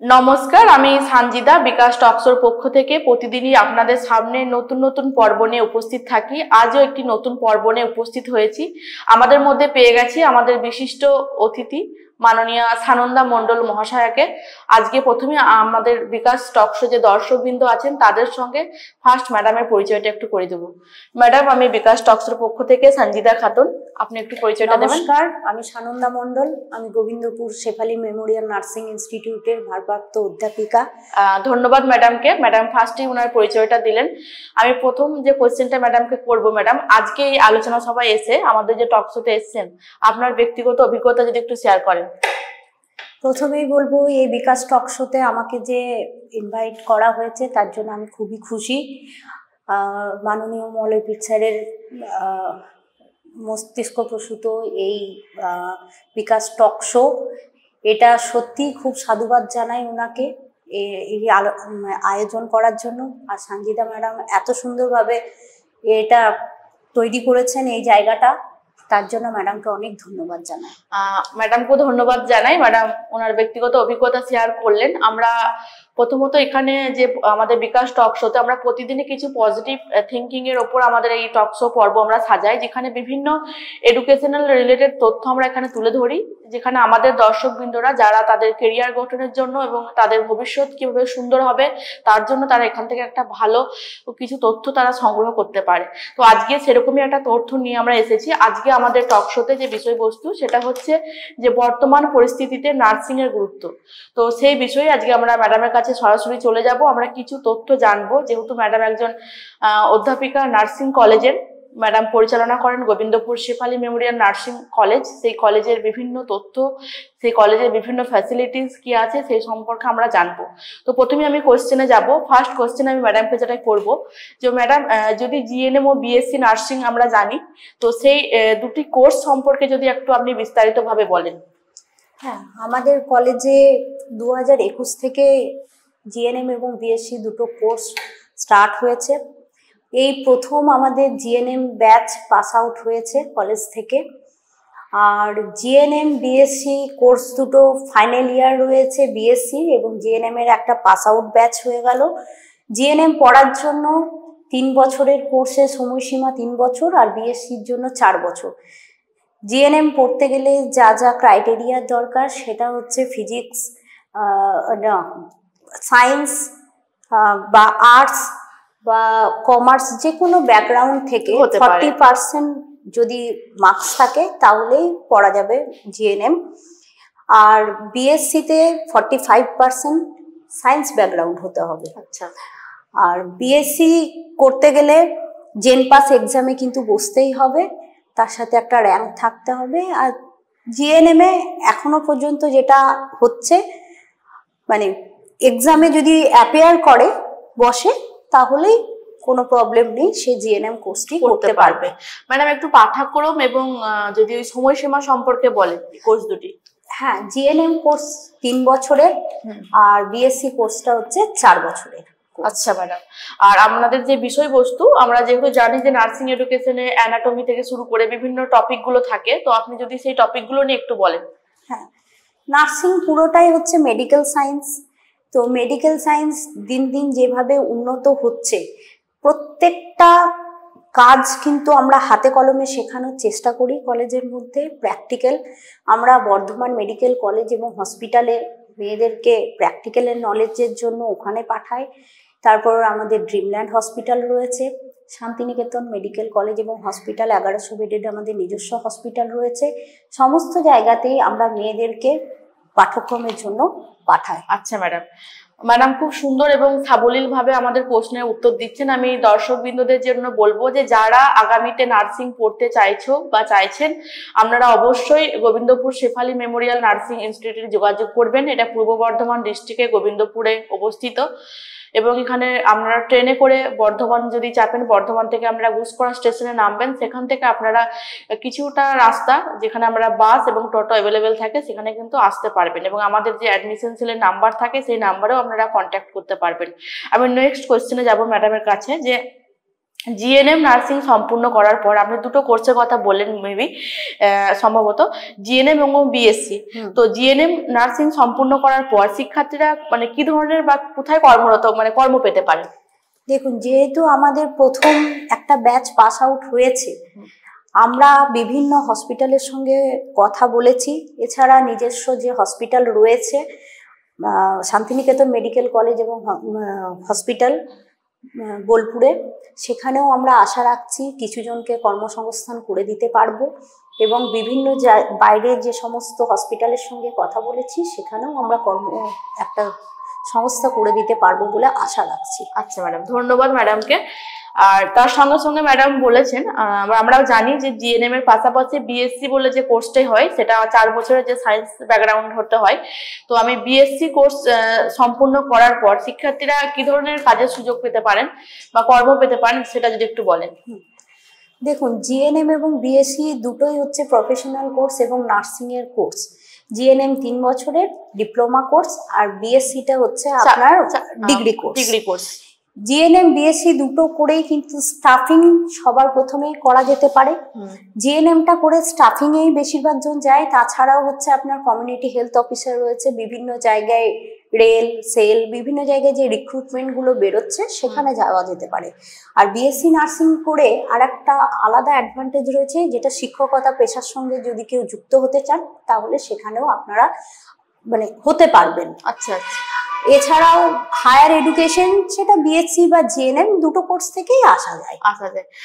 নমস্কার, আমি সানজিদা বিকাশ টক্সের পক্ষ থেকে প্রতিদিনই আপনাদের সামনে নতুন নতুন পর্ব নিয়ে উপস্থিত থাকি। আজও একটি নতুন পর্ব নিয়ে উপস্থিত হয়েছি। আমাদের মধ্যে পেয়ে গেছি আমাদের বিশিষ্ট অতিথি মাননীয় সানন্দা মণ্ডল মহাশয়াকে। আজকে প্রথমে আমাদের বিকাশ টকশো যে দর্শকবৃন্দ আছেন তাদের সঙ্গে ফার্স্ট ম্যাডামের পরিচয়টা একটু করে দেবো। ম্যাডাম, আমি বিকাশ টক্সের পক্ষ থেকে সঞ্জিদা খাতুন, আপনি একটু পরিচয়টা দেবেন। নমস্কার, আমি সানন্দা মণ্ডল। আমি গোবিন্দপুর শেফালি মেমোরিয়াল নার্সিং ইনস্টিটিউটের ভারপ্রাপ্ত অধ্যাপিকা। ধন্যবাদ ম্যাডামকে। ম্যাডাম ফার্স্টেই ওনার পরিচয়টা দিলেন। আমি প্রথম যে কোয়েশ্চেনটা ম্যাডামকে করবো, ম্যাডাম আজকে এই আলোচনা সভায় এসে আমাদের যে টকশোতে এসেছেন, আপনার ব্যক্তিগত অভিজ্ঞতা যদি একটু শেয়ার করেন। প্রথমেই বলবো, এই বিকাশ টকশোতে আমাকে যে ইনভাইট করা হয়েছে তার জন্য আমি খুবই খুশি। মাননীয় মৌলভী স্যারের মস্তিষ্ক প্রসূত এই বিকাশ টকশো, এটা সত্যি খুব সাধুবাদ জানাই ওনাকে এই আয়োজন করার জন্য। আর সঞ্জিদা ম্যাডাম এত সুন্দরভাবে এটা তৈরি করেছেন এই জায়গাটা, তার জন্য ম্যাডামকে অনেক ধন্যবাদ জানাই। ম্যাডামকেও ধন্যবাদ জানাই। ম্যাডাম ওনার ব্যক্তিগত অভিজ্ঞতা শেয়ার করলেন। আমরা প্রথমত এখানে যে আমাদের বিকাশ টক শোতে আমরা প্রতিদিনই কিছু পজিটিভ থিঙ্কিং এর ওপর আমাদের এই টক শো পর্ব আমরা সাজাই, যেখানে বিভিন্ন এডুকেশনাল রিলেটেড তথ্য আমরা এখানে তুলে ধরি, যেখানে আমাদের দর্শকবৃন্দরা যারা তাদের কেরিয়ার গঠনের জন্য এবং তাদের ভবিষ্যৎ কিভাবে সুন্দর হবে তার জন্য তারা এখান থেকে একটা ভালো কিছু তথ্য তারা সংগ্রহ করতে পারে। তো আজকে সেরকমই একটা তথ্য নিয়ে আমরা এসেছি। আজকে আমাদের টক শোতে যে বিষয়বস্তু সেটা হচ্ছে যে বর্তমান পরিস্থিতিতে নার্সিং এর গুরুত্ব। তো সেই বিষয়ে আজকে আমরা ম্যাডামের কাছে সরাসরি চলে যাব। আমরা কিছু তথ্য জানবো, যেহেতু ম্যাডাম একজন অধ্যাপিকা নার্সিং কলেজের। ম্যাডাম পরিচালনা করেন Gobindapur Shefali Memorial nursing college. সেই কলেজের বিভিন্ন তথ্য, সেই কলেজের বিভিন্ন ফ্যাসিলিটিস কি আছে সেই সম্পর্কে আমরা জানবো। তো প্রথমে আমি কোশ্চেনে যাব। ফার্স্ট কোশ্চেন আমি ম্যাডামকে যেটা করবো, যে ম্যাডাম যদি জিএনএম ও বিএসসি নার্সিং আমরা জানি, তো সেই দুটি কোর্স সম্পর্কে যদি একটু আপনি বিস্তারিতভাবে বলেন। হ্যাঁ, আমাদের কলেজে 2021 থেকে জিএনএম এবং বিএসসি দুটো কোর্স স্টার্ট হয়েছে। এই প্রথম আমাদের জিএনএম ব্যাচ পাস আউট হয়েছে কলেজ থেকে। আর জিএনএম বিএসসি কোর্স দুটো ফাইনাল ইয়ার রয়েছে বিএসসি, এবং জিএনএম এর একটা পাস আউট ব্যাচ হয়ে গেল। জিএনএম পড়ার জন্য 3 বছরের কোর্সের সময়সীমা 3 বছর, আর বিএসসির জন্য 4 বছর। জিএনএম পড়তে গেলে যা যা ক্রাইটেরিয়ার দরকার সেটা হচ্ছে ফিজিক্স, সায়েন্স বা আর্টস বা কমার্স, যে কোনো ব্যাকগ্রাউন্ড থেকে 40% যদি মার্কস থাকে তাহলেই পড়া যাবে জিএনএম। আর বিএসসিতে 45% সায়েন্স ব্যাকগ্রাউন্ড হতে হবে। আচ্ছা। আর বিএসসি করতে গেলে জেন পাস এক্সামে কিন্তু বসতেই হবে, তার সাথে একটা র্যাঙ্ক থাকতে হবে। আর জিএনএম এ এখনো পর্যন্ত যেটা হচ্ছে, মানে এক্সামে যদি অ্যাপিয়ার করে বসে তাহলেই কোনো প্রবলেম নেই, সে জিএনএম কোর্সটি করতে পারবে। ম্যাডাম একটু পাঠ্যক্রম এবং যদি ওই সময়সীমা সম্পর্কে বলেন কোর্স দুটি। হ্যাঁ, জিএনএম কোর্স 3 বছরের আর বিএসসি কোর্সটা হচ্ছে 4 বছরের। আচ্ছা ম্যাডাম, আর আপনাদের যে বিষয়বস্তু, আমরা যেহেতু জানি যে নার্সিং এডুকেশনে অ্যানাটমি থেকে শুরু করে বিভিন্ন টপিকগুলো থাকে, তো আপনি যদি সেই টপিকগুলো নিয়ে একটু বলেন। হ্যাঁ, নার্সিং পুরোটাই হচ্ছে মেডিকেল সায়েন্স। তো মেডিকেল সায়েন্স দিন দিন যেভাবে উন্নত হচ্ছে, প্রত্যেকটা কাজ কিন্তু আমরা হাতে কলমে শেখানোর চেষ্টা করি কলেজের মধ্যে। প্র্যাকটিক্যাল আমরা বর্ধমান মেডিকেল কলেজ এবং হসপিটালে মেয়েদেরকে প্র্যাকটিক্যালের নলেজের জন্য ওখানে পাঠাই। তারপর আমাদের ড্রিমল্যান্ড হসপিটাল রয়েছে, শান্তিনিকেতন মেডিকেল কলেজ এবং হসপিটাল 1100 বেডের আমাদের নিজস্ব হসপিটাল রয়েছে। সমস্ত জায়গাতেই আমরা মেয়েদেরকে পাঠ্যক্রমের জন্য পাঠাই। আচ্ছা ম্যাডাম খুব সুন্দর এবং সাবলীল ভাবে আমাদের প্রশ্নের উত্তর দিচ্ছেন। আমি দর্শকবৃন্দদের জন্য বলবো যে যারা আগামীতে নার্সিং পড়তে চাইছো বা চাইছেন, আপনারা অবশ্যই গোবিন্দপুর শেফালি মেমোরিয়াল নার্সিং ইনস্টিটিউটে যোগাযোগ করবেন। এটা পূর্ব বর্ধমান ডিস্ট্রিক্টে গোবিন্দপুরে অবস্থিত, এবং এখানে আপনারা ট্রেনে করে বর্ধমান যদি চাপেন, বর্ধমান থেকে আপনারা গুসকরা স্টেশনে নামবেন। সেখান থেকে আপনারা কিছুটা রাস্তা, যেখানে আমরা বাস এবং টোটো অ্যাভেলেবেল থাকে, সেখানে কিন্তু আসতে পারবেন, এবং আমাদের যে অ্যাডমিশন সেলের নাম্বার থাকে সেই নাম্বারেও আপনারা কন্ট্যাক্ট করতে পারবেন। আমি নেক্সট কোয়েশ্চেনে যাব ম্যাডামের কাছে, যে জিএনএম নার্সিং সম্পূর্ণ করার পর আপনি দুটো কোর্সের কথা বললেন মেবি সম্ভবত জিএনএম এবং বিএসসি। তো জিএনএম নার্সিং সম্পূর্ণ করার পর শিক্ষার্থীরা মানে কি ধরনের বা কোথায় কর্মরত মানে কর্ম পেতে পারে? দেখুন, যেহেতু আমাদের প্রথম একটা ব্যাচ পাস আউট হয়েছে, আমরা বিভিন্ন হসপিটালের সঙ্গে কথা বলেছি। এছাড়া নিজস্ব যে হসপিটাল রয়েছে শান্তিনিকেতন মেডিকেল কলেজ এবং হসপিটাল বোলপুরে, সেখানেও আমরা আশা রাখছি কিছু জনকে কর্মসংস্থান করে দিতে পারবো এবং বিভিন্ন বাইরের যে সমস্ত হসপিটালের সঙ্গে কথা বলেছি সেখানেও আমরা একটা সংস্থা করে দিতে পারবো বলে আশা রাখছি। আচ্ছা ম্যাডাম, ধন্যবাদ ম্যাডামকে। আর তার সঙ্গে সঙ্গে ম্যাডাম বলেছেন আমরাও জানি যে জিএনএম এর পাশাপাশি বিএসসি বলে যে কোর্সটাই হয় সেটা 4 বছরের যে সায়েন্স ব্যাকগ্রাউন্ড হতে হয়। তো আমি বিএসসি কোর্স সম্পূর্ণ করার পর শিক্ষার্থীরা কি ধরনের কাজের সুযোগ পেতে পারেন বা কর্ম পেতে পারেন সেটা যদি একটু বলেন। দেখুন, জিএনএম এবং বিএসসি দুটোই হচ্ছে প্রফেশনাল কোর্স এবং নার্সিং এর কোর্স। জিএনএম 3 বছরের ডিপ্লোমা কোর্স আর বিএসসিটা হচ্ছে আপনার ডিগ্রি কোর্স। জিএনএম বিএসসি দুটো করেই কিন্তু স্টাফিং সবার প্রথমেই করা যেতে পারে। জিএনএমটা করে স্টাফিং এই বেশিরভাগ জন যায়, তাছাড়াও হচ্ছে আপনার কমিউনিটি হেলথ অফিসার রয়েছে, বিভিন্ন জায়গায় রেল সেল বিভিন্ন জায়গায় যে রিক্রুটমেন্ট গুলো বেরোচ্ছে সেখানে যাওয়া যেতে পারে। আর বিএসসি নার্সিং করে আর একটা আলাদা অ্যাডভান্টেজ রয়েছে, যেটা শিক্ষকতা পেশার সঙ্গে যদি কেউ যুক্ত হতে চান তাহলে সেখানেও আপনারা মানে হতে পারবেন। আচ্ছা আচ্ছা। এছাড়াও হায়ার এডুকেশন সেটা বিএসসি বা জিএনএম দুটো কোর্স থেকেই আসা যায়।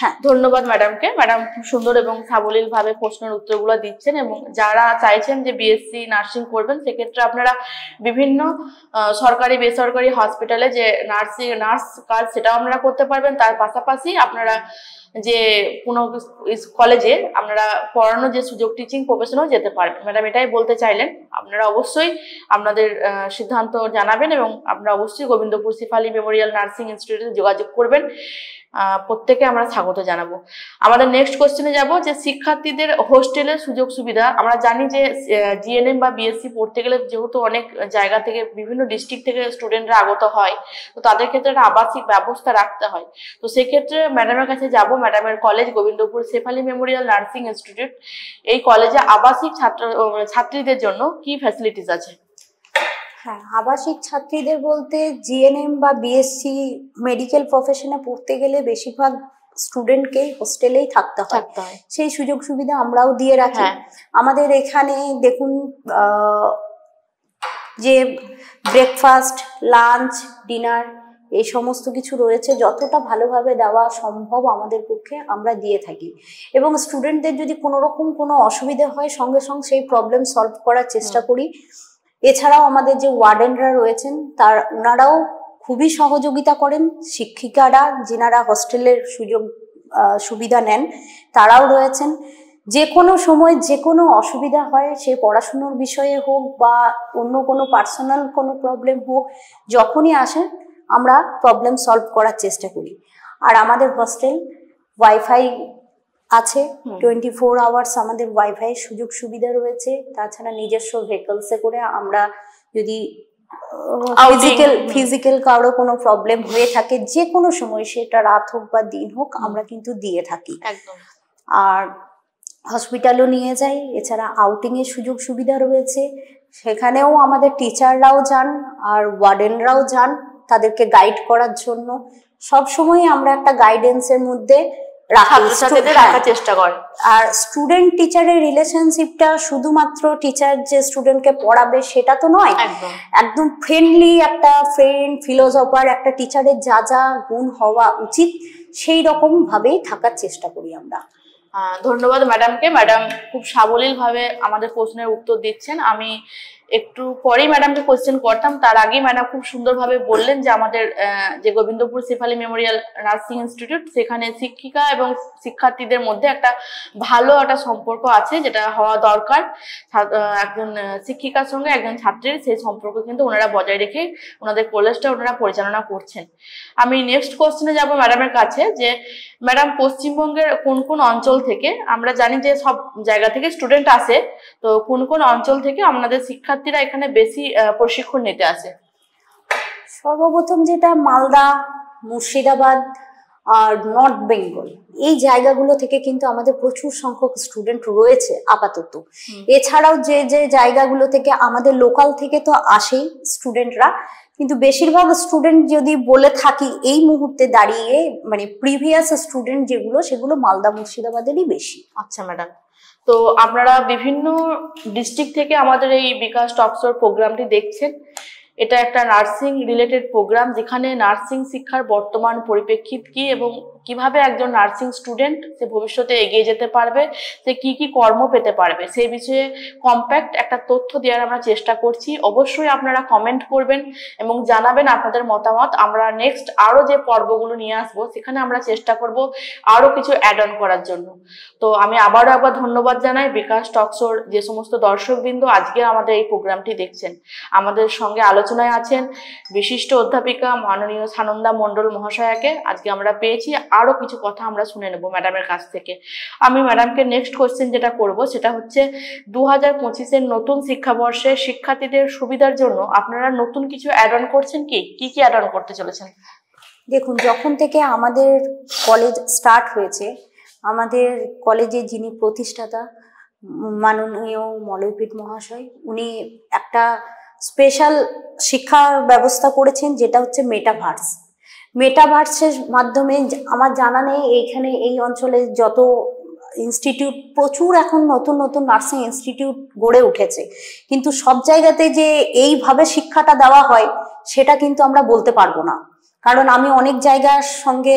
হ্যাঁ, ধন্যবাদ ম্যাডামকে। ম্যাডাম খুব সুন্দর এবং সাবলীল ভাবে প্রশ্নের উত্তরগুলো দিচ্ছেন এবং যারা চাইছেন যে বিএসসি নার্সিং করবেন সেক্ষেত্রে আপনারা বিভিন্ন সরকারি বেসরকারি হসপিটালে যে নার্স কাজ সেটাও আপনারা করতে পারবেন। তার পাশাপাশি আপনারা যে কোনো কলেজে আপনারা পড়ানোর যে সুযোগ টিচিং প্রফেশনেও যেতে পারবেন। ম্যাডাম এটাই বলতে চাইলেন। আপনারা অবশ্যই আপনাদের সিদ্ধান্ত জানাবেন এবং আপনারা অবশ্যই গোবিন্দপুর শেফালি মেমোরিয়াল নার্সিং ইনস্টিটিউটে যোগাযোগ করবেন। প্রত্যেকে আমরা স্বাগত জানাবো। আমাদের নেক্সট কোশ্চেনে যাব যে শিক্ষার্থীদের হোস্টেলের সুযোগ সুবিধা। আমরা জানি যে জিএনএম বা বিএসসি পড়তে গেলে যেহেতু অনেক জায়গা থেকে বিভিন্ন ডিস্ট্রিক্ট থেকে স্টুডেন্টরা আগত হয়, তো তাদের ক্ষেত্রে একটা আবাসিক ব্যবস্থা রাখতে হয়। তো সেক্ষেত্রে ম্যাডামের কাছে যাব। ম্যাডামের college Gobindapur Shefali Memorial nursing institute, এই কলেজে আবাসিক ছাত্রীদের জন্য কি ফ্যাসিলিটিস আছে? হ্যাঁ, আবাসিক ছাত্রীদের বলতে জিএনএম বা বিএসসি মেডিকেল প্রফেশনে পড়তে গেলে বেশিরভাগ স্টুডেন্টকেই হোস্টেলেই থাকতে হয়। সেই সুযোগ সুবিধা আমরাও দিয়ে রাখি। আমাদের এখানে দেখুন যে ব্রেকফাস্ট, লাঞ্চ, ডিনার এই সমস্ত কিছু রয়েছে, যতটা ভালোভাবে দেওয়া সম্ভব আমাদের পক্ষে আমরা দিয়ে থাকি এবং স্টুডেন্টদের যদি কোনো রকম কোনো অসুবিধা হয় সঙ্গে সঙ্গে সেই প্রবলেম সলভ করার চেষ্টা করি। এছাড়াও আমাদের যে ওয়ার্ডেনরা রয়েছেন ওনারাও খুবই সহযোগিতা করেন। শিক্ষিকারা যিনারা হোস্টেলের সুবিধা নেন তারাও রয়েছেন। যে কোনো সময় যে কোনো অসুবিধা হয়, সে পড়াশুনোর বিষয়ে হোক বা অন্য কোনো পার্সোনাল কোনো প্রবলেম হোক, যখনই আসেন আমরা প্রবলেম সলভ করার চেষ্টা করি। আর আমাদের হোস্টেল ওয়াইফাই আছে, 24 আওয়ার্স আমাদের ওয়াইফাই সুযোগ সুবিধা রয়েছে। তাছাড়া নিজস্ব ভেহিকলসে করে আমরা যদি ফিজিক্যাল কারো কোনো প্রবলেম হয়ে থাকে যে কোনো সময়, সেটা রাত হোক বা দিন হোক, আমরা কিন্তু দিয়ে থাকি। আর হসপিটালও নিয়ে যাই। এছাড়া আউটিং এর সুযোগ সুবিধা রয়েছে, সেখানেও আমাদের টিচাররাও যান আর ওয়ার্ডেনরাও যান তাদেরকে গাইড করার জন্য। সব সময় আমরা একটা গাইডেন্সের মধ্যে রাখার চেষ্টা করেন। আর স্টুডেন্ট টিচারের রিলেশনশিপটা শুধুমাত্র টিচার যে স্টুডেন্টকে পড়াবে সেটা তো নয়, একদম ফ্রেন্ডলি একটা ফ্রেন্ড ফিলোসফার একটা টিচারের যা যা গুণ হওয়া উচিত সেই রকম ভাবেই থাকার চেষ্টা করি আমরা। ধন্যবাদ ম্যাডামকে। ম্যাডাম খুব সাবলীল ভাবে আমাদের প্রশ্নের উত্তর দিচ্ছেন। আমি একটু পরেই ম্যাডামকে কোশ্চেন করতাম, তার আগেই ম্যাডাম খুব সুন্দরভাবে বললেন যে আমাদের যে Gobindapur Shefali Memorial nursing institute, সেখানে শিক্ষিকা এবং শিক্ষার্থীদের মধ্যে একটা ভালো একটা সম্পর্ক আছে, যেটা হওয়া দরকার। একজন শিক্ষিকার সঙ্গে একজন ছাত্রীর সেই সম্পর্ক কিন্তু ওনারা বজায় রেখে ওনাদের কলেজটা ওনারা পরিচালনা করছেন। আমি নেক্সট কোশ্চেনে যাব ম্যাডামের কাছে যে ম্যাডাম পশ্চিমবঙ্গের কোন কোন অঞ্চল থেকে, আমরা জানি যে সব জায়গা থেকে স্টুডেন্ট আসে, তো কোন কোন অঞ্চল থেকে আমাদের শিক্ষার্থীরা এখানে বেশি প্রশিক্ষণ নিতে আসে? সর্বপ্রথম যেটা মালদা, মুর্শিদাবাদ আর নর্থ বেঙ্গল, এই জায়গাগুলো থেকে কিন্তু আমাদের প্রচুর সংখ্যক স্টুডেন্ট রয়েছে আপাতত। এছাড়াও যে যে জায়গাগুলো থেকে আমাদের লোকাল থেকে তো আসেই স্টুডেন্টরা, কিন্তু বেশিরভাগ স্টুডেন্ট যদি বলে থাকি এই মুহূর্তে দাঁড়িয়ে, মানে প্রিভিয়াস স্টুডেন্ট যেগুলো, সেগুলো মালদা মুর্শিদাবাদেরই বেশি। আচ্ছা ম্যাডাম, তো আপনারা বিভিন্ন ডিস্ট্রিক্ট থেকে আমাদের এই বিকাশ টকশোর প্রোগ্রামটি দেখছেন। এটা একটা নার্সিং রিলেটেড প্রোগ্রাম, যেখানে নার্সিং শিক্ষার বর্তমান পরিপ্রেক্ষিত কি এবং কিভাবে একজন নার্সিং স্টুডেন্ট সে ভবিষ্যতে এগিয়ে যেতে পারবে, সে কি কি কর্ম পেতে পারবে, সেই বিষয়ে কম্প্যাক্ট একটা তথ্য দেওয়ার আমরা চেষ্টা করছি। অবশ্যই আপনারা কমেন্ট করবেন এবং জানাবেন আপনাদের মতামত। আমরা নেক্সট আরো যে পর্বগুলো নিয়ে আসবো সেখানে আমরা চেষ্টা করব আরো কিছু অ্যাড অন করার জন্য। তো আমি আবারও একবার ধন্যবাদ জানাই বিকাশ টকশোর যে সমস্ত দর্শকবৃন্দ আজকে আমাদের এই প্রোগ্রামটি দেখছেন। আমাদের সঙ্গে আলোচনায় আছেন বিশিষ্ট অধ্যাপিকা মাননীয় সানন্দা মণ্ডল মহাশয়াকে। আজকে আমরা পেয়েছি, আরো কিছু কথা আমরা শুনে নেব ম্যাডামের কাছ থেকে। আমি ম্যাডামকে নেক্সট কোয়েশ্চেন যেটা করব সেটা হচ্ছে 2025-এর নতুন শিক্ষাবর্ষে শিক্ষার্থীদের সুবিধার জন্য আপনারা নতুন কিছু অ্যাড অন করছেন, কি কি অ্যাড অন করতে চলেছেন? দেখুন, যখন থেকে আমাদের কলেজ স্টার্ট হয়েছে, আমাদের কলেজে যিনি প্রতিষ্ঠাতা মাননীয় মলয়পীঠ মহাশয়, উনি একটা স্পেশাল শিক্ষার ব্যবস্থা করেছেন, যেটা হচ্ছে মেটাভার্স। মেটাভার্সের মাধ্যমে আমার জানা নেই এইখানে এই অঞ্চলে যত ইনস্টিটিউট, প্রচুর এখন নতুন নতুন নার্সিং ইনস্টিটিউট গড়ে উঠেছে, কিন্তু সব জায়গাতে যে এইভাবে শিক্ষাটা দেওয়া হয় সেটা কিন্তু আমরা বলতে পারবো না। কারণ আমি অনেক জায়গার সঙ্গে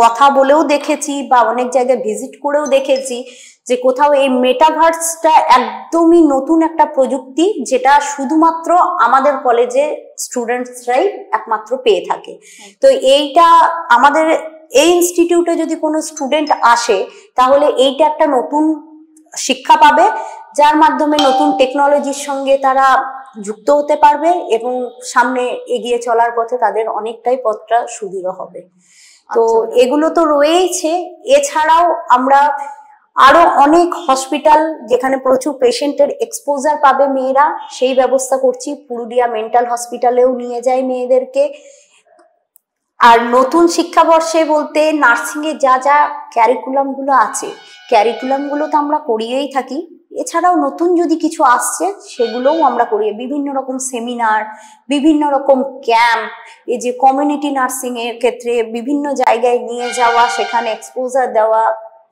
কথা বলেও দেখেছি বা অনেক জায়গায় ভিজিট করেও দেখেছি যে কোথাও এই মেটাভার্সটা একদমই নতুন একটা প্রযুক্তি, যেটা শুধুমাত্র আমাদের কলেজে স্টুডেন্টসরাই একমাত্র পেয়ে থাকে। তো এইটা আমাদের এই ইনস্টিটিউটে যদি কোনো স্টুডেন্ট আসে তাহলে এইটা একটা নতুন শিক্ষা পাবে, যার মাধ্যমে নতুন টেকনোলজির সঙ্গে তারা যুক্ত হতে পারবে এবং সামনে এগিয়ে চলার পথে তাদের অনেকটাই পথটা সুদৃঢ় হবে। তো এগুলো তো রয়েইছে। এছাড়াও আমরা আরো অনেক হসপিটাল, যেখানে প্রচুর পেশেন্টের এক্সপোজার পাবে মেয়েরা, সেই ব্যবস্থা করছি। পুরুলিয়া মেন্টাল হসপিটালেও নিয়ে যায় মেয়েদেরকে। আর নতুন শিক্ষাবর্ষে বলতে নার্সিং এ যা যা ক্যারিকুলাম গুলো আছে, ক্যারিকুলাম গুলো তো আমরা করিয়েই থাকি। এছাড়াও নতুন যদি কিছু আসছে সেগুলোও আমরা করিয়ে, বিভিন্ন রকম সেমিনার, বিভিন্ন রকম ক্যাম্প, এই যে কমিউনিটি নার্সিং এর ক্ষেত্রে বিভিন্ন জায়গায় নিয়ে যাওয়া, সেখানে এক্সপোজার দেওয়া,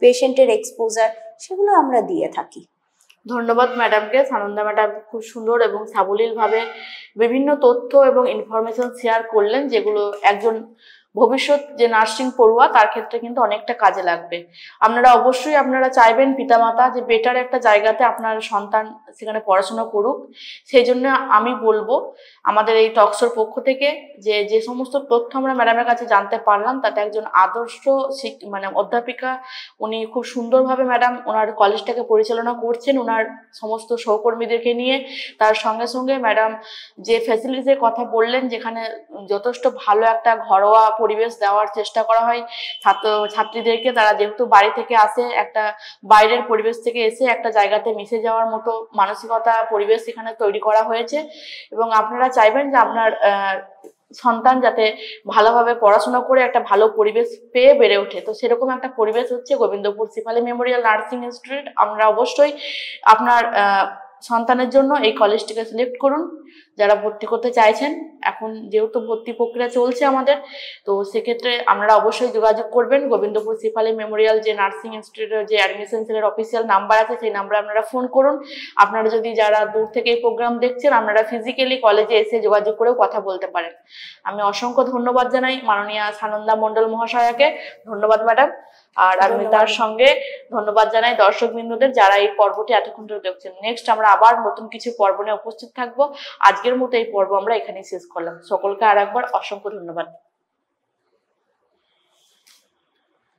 পেশেন্টের এক্সপোজার, সেগুলো আমরা দিয়ে থাকি। ধন্যবাদ ম্যাডামকে। সানন্দা ম্যাডাম খুব সুন্দর এবং সাবলীলভাবে বিভিন্ন তথ্য এবং ইনফরমেশন শেয়ার করলেন, যেগুলো একজন ভবিষ্যৎ যে নার্সিং পড়ুয়া তার ক্ষেত্রে কিন্তু অনেকটা কাজে লাগবে। আপনারা চাইবেন পিতামাতা যে বেটার একটা জায়গাতে আপনার সন্তান সেখানে পড়াশোনা করুক। সেই জন্য আমি বলবো আমাদের এই টকশোর পক্ষ থেকে যে সমস্ত তথ্য আমরা ম্যাডামের কাছে জানতে পারলাম, তাতে একজন আদর্শ অধ্যাপিকা, উনি খুব সুন্দরভাবে ম্যাডাম ওনার কলেজটাকে পরিচালনা করছেন ওনার সমস্ত সহকর্মীদেরকে নিয়ে। তার সঙ্গে সঙ্গে ম্যাডাম যে ফ্যাসিলিটিসের কথা বললেন, যেখানে যথেষ্ট ভালো একটা ঘরোয়া পরিবেশ দেওয়ার চেষ্টা করা হয় ছাত্রীদেরকে। তারা যেহেতু বাড়ি থেকে আসে, একটা বাইরের পরিবেশ থেকে এসে একটা জায়গাতে মিশে যাওয়ার মতো মানসিকতা পরিবেশ সেখানে তৈরি করা হয়েছে। এবং আপনারা চাইবেন যে আপনার সন্তান যাতে ভালোভাবে পড়াশোনা করে একটা ভালো পরিবেশ পেয়ে বেড়ে ওঠে। তো সেরকম একটা পরিবেশ হচ্ছে গোবিন্দপুর সিপালি মেমোরিয়াল নার্সিং ইনস্টিটিউট। আমরা অবশ্যই আপনার সন্তানের জন্য এই কলেজটিকে সিলেক্ট করুন। যারা ভর্তি করতে চাইছেন, এখন যেহেতু ভর্তি প্রক্রিয়া চলছে আমাদের, তো সেক্ষেত্রে আপনারা অবশ্যই যোগাযোগ করবেন। গোবিন্দপুর সিপালি মেমোরিয়াল যে নার্সিং ইনস্টিটিউটের যে অ্যাডমিশন সেলের অফিসিয়াল নাম্বার আছে, সেই নাম্বারে আপনারা ফোন করুন। আপনারা যদি যারা দূর থেকে এই প্রোগ্রাম দেখছেন, আপনারা ফিজিক্যালি কলেজে এসে যোগাযোগ করেও কথা বলতে পারেন। আমি অসংখ্য ধন্যবাদ জানাই মাননীয়া সানন্দা মণ্ডল মহাশয়াকে। ধন্যবাদ ম্যাডাম। আর আমি তার সঙ্গে ধন্যবাদ জানাই দর্শকবৃন্দদের যারা এই পর্বটি এতক্ষণ ধরে দেখছেন। নেক্সট আমরা আবার নতুন কিছু পর্ব নিয়ে উপস্থিত থাকবো। আজকের মতো এই পর্ব আমরা এখানেই শেষ করলাম। সকলকে আর একবার অসংখ্য ধন্যবাদ।